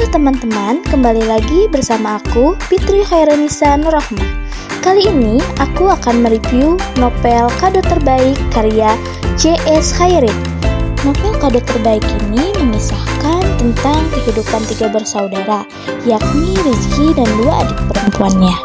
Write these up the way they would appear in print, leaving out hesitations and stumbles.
teman-teman, kembali lagi bersama aku, Fitri Khairanisa Nurrahmah. Kali ini aku akan mereview novel Kado Terbaik karya J.S. Khairit. Novel Kado Terbaik ini mengisahkan tentang kehidupan tiga bersaudara, yakni Rizky dan dua adik perempuannya.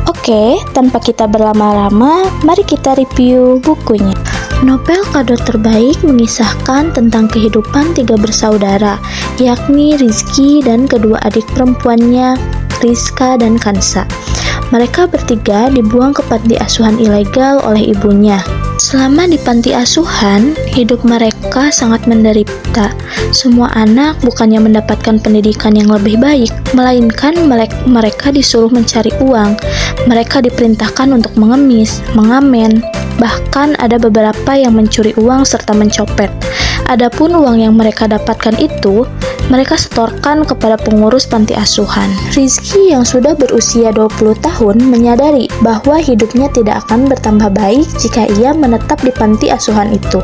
Oke, tanpa kita berlama-lama, mari kita review bukunya. Novel Kado Terbaik mengisahkan tentang kehidupan tiga bersaudara, yakni Rizky dan kedua adik perempuannya, Rizka dan Kansa. Mereka bertiga dibuang ke panti asuhan ilegal oleh ibunya. Selama di panti asuhan, hidup mereka sangat menderita. Semua anak bukannya mendapatkan pendidikan yang lebih baik, melainkan mereka disuruh mencari uang. Mereka diperintahkan untuk mengemis, mengamen, bahkan ada beberapa yang mencuri uang serta mencopet. Adapun uang yang mereka dapatkan itu, mereka setorkan kepada pengurus panti asuhan. Rizky yang sudah berusia 20 tahun menyadari bahwa hidupnya tidak akan bertambah baik jika ia menetap di panti asuhan itu.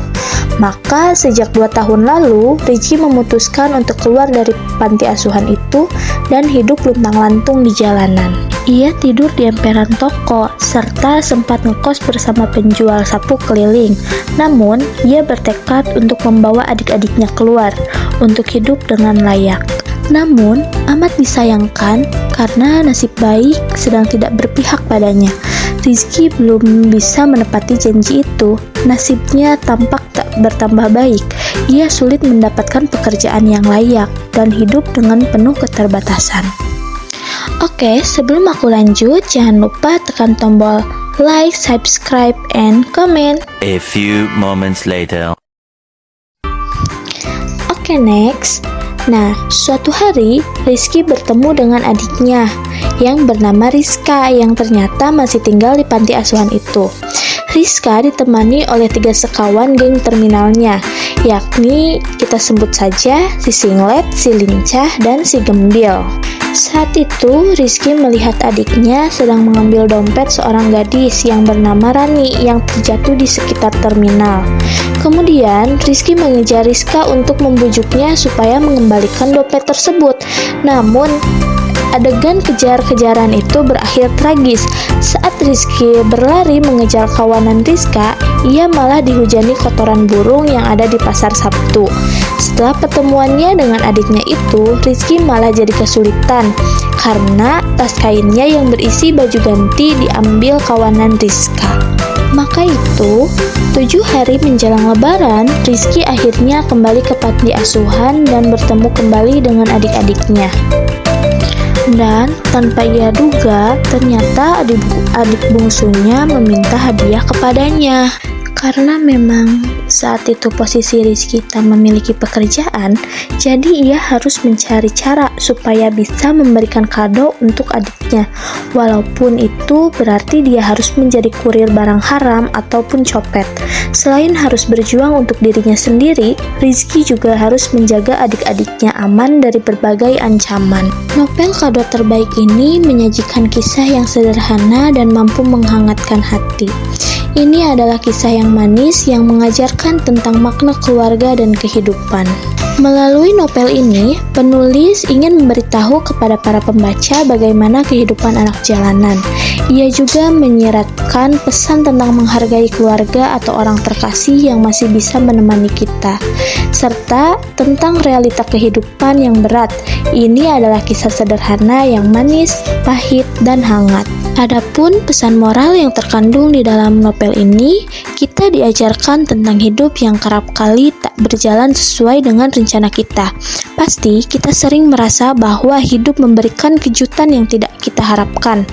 Maka sejak 2 tahun lalu, Rizky memutuskan untuk keluar dari panti asuhan itu dan hidup luntang-lantung di jalanan. Ia tidur di emperan toko, serta sempat ngekos bersama penjual sapu keliling. Namun, ia bertekad untuk membawa adik-adiknya keluar, untuk hidup dengan layak. Namun, amat disayangkan karena nasib baik sedang tidak berpihak padanya. Rizky belum bisa menepati janji itu. Nasibnya tampak tak bertambah baik. Ia sulit mendapatkan pekerjaan yang layak dan hidup dengan penuh keterbatasan. Oke, sebelum aku lanjut, jangan lupa tekan tombol like, subscribe, and comment. A few moments later. Oke, next. Nah, suatu hari Rizky bertemu dengan adiknya yang bernama Rizka yang ternyata masih tinggal di panti asuhan itu. Rizka ditemani oleh 3 sekawan geng terminalnya, yakni kita sebut saja si Singlet, si Lincah, dan si Gembil. Saat itu, Rizky melihat adiknya sedang mengambil dompet seorang gadis yang bernama Rani yang terjatuh di sekitar terminal. Kemudian, Rizky mengejar Rizka untuk membujuknya supaya mengembalikan dompet tersebut. Namun, adegan kejar-kejaran itu berakhir tragis. Saat Rizky berlari mengejar kawanan Rizka, ia malah dihujani kotoran burung yang ada di pasar Sabtu. Setelah pertemuannya dengan adiknya itu, Rizky malah jadi kesulitan karena tas kainnya yang berisi baju ganti diambil kawanan Rizka. Maka itu, 7 hari menjelang lebaran, Rizky akhirnya kembali ke panti asuhan dan bertemu kembali dengan adik-adiknya. Dan tanpa ia duga, ternyata adik bungsunya meminta hadiah kepadanya. Karena memang saat itu posisi Rizky tak memiliki pekerjaan, jadi ia harus mencari cara supaya bisa memberikan kado untuk adiknya. Walaupun itu berarti dia harus menjadi kurir barang haram ataupun copet. Selain harus berjuang untuk dirinya sendiri, Rizky juga harus menjaga adik-adiknya aman dari berbagai ancaman. Novel Kado Terbaik ini menyajikan kisah yang sederhana dan mampu menghangatkan hati. Ini adalah kisah yang manis yang mengajarkan tentang makna keluarga dan kehidupan. Melalui novel ini, penulis ingin memberitahu kepada para pembaca bagaimana kehidupan anak jalanan. Ia juga menyiratkan pesan tentang menghargai keluarga atau orang terkasih yang masih bisa menemani kita, serta tentang realita kehidupan yang berat. Ini adalah kisah sederhana yang manis, pahit, dan hangat. Adapun pesan moral yang terkandung di dalam novel ini, kita diajarkan tentang hidup yang kerap kali tak berjalan sesuai dengan rencana kita. Pasti kita sering merasa bahwa hidup memberikan kejutan yang tidak kita harapkan,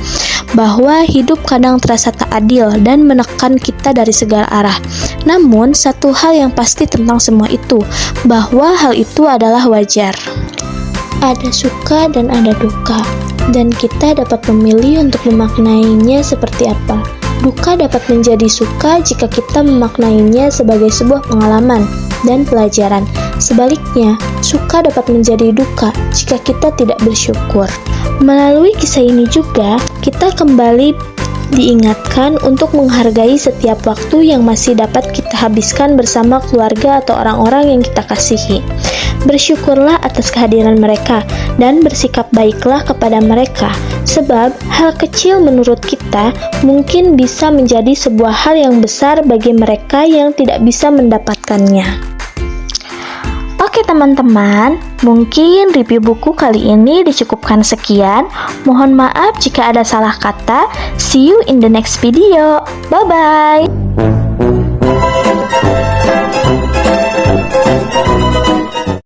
bahwa hidup kadang terasa tak adil dan menekan kita dari segala arah. Namun, satu hal yang pasti tentang semua itu, bahwa hal itu adalah wajar. Ada suka dan ada duka, dan kita dapat memilih untuk memaknainya seperti apa. Duka dapat menjadi suka jika kita memaknainya sebagai sebuah pengalaman dan pelajaran. Sebaliknya, suka dapat menjadi duka jika kita tidak bersyukur. Melalui kisah ini juga, kita kembali diingatkan untuk menghargai setiap waktu yang masih dapat kita habiskan bersama keluarga atau orang-orang yang kita kasihi. Bersyukurlah atas kehadiran mereka dan bersikap baiklah kepada mereka, sebab hal kecil menurut kita mungkin bisa menjadi sebuah hal yang besar bagi mereka yang tidak bisa mendapatkannya. Oke teman-teman, mungkin review buku kali ini dicukupkan sekian. Mohon maaf jika ada salah kata. See you in the next video. Bye-bye.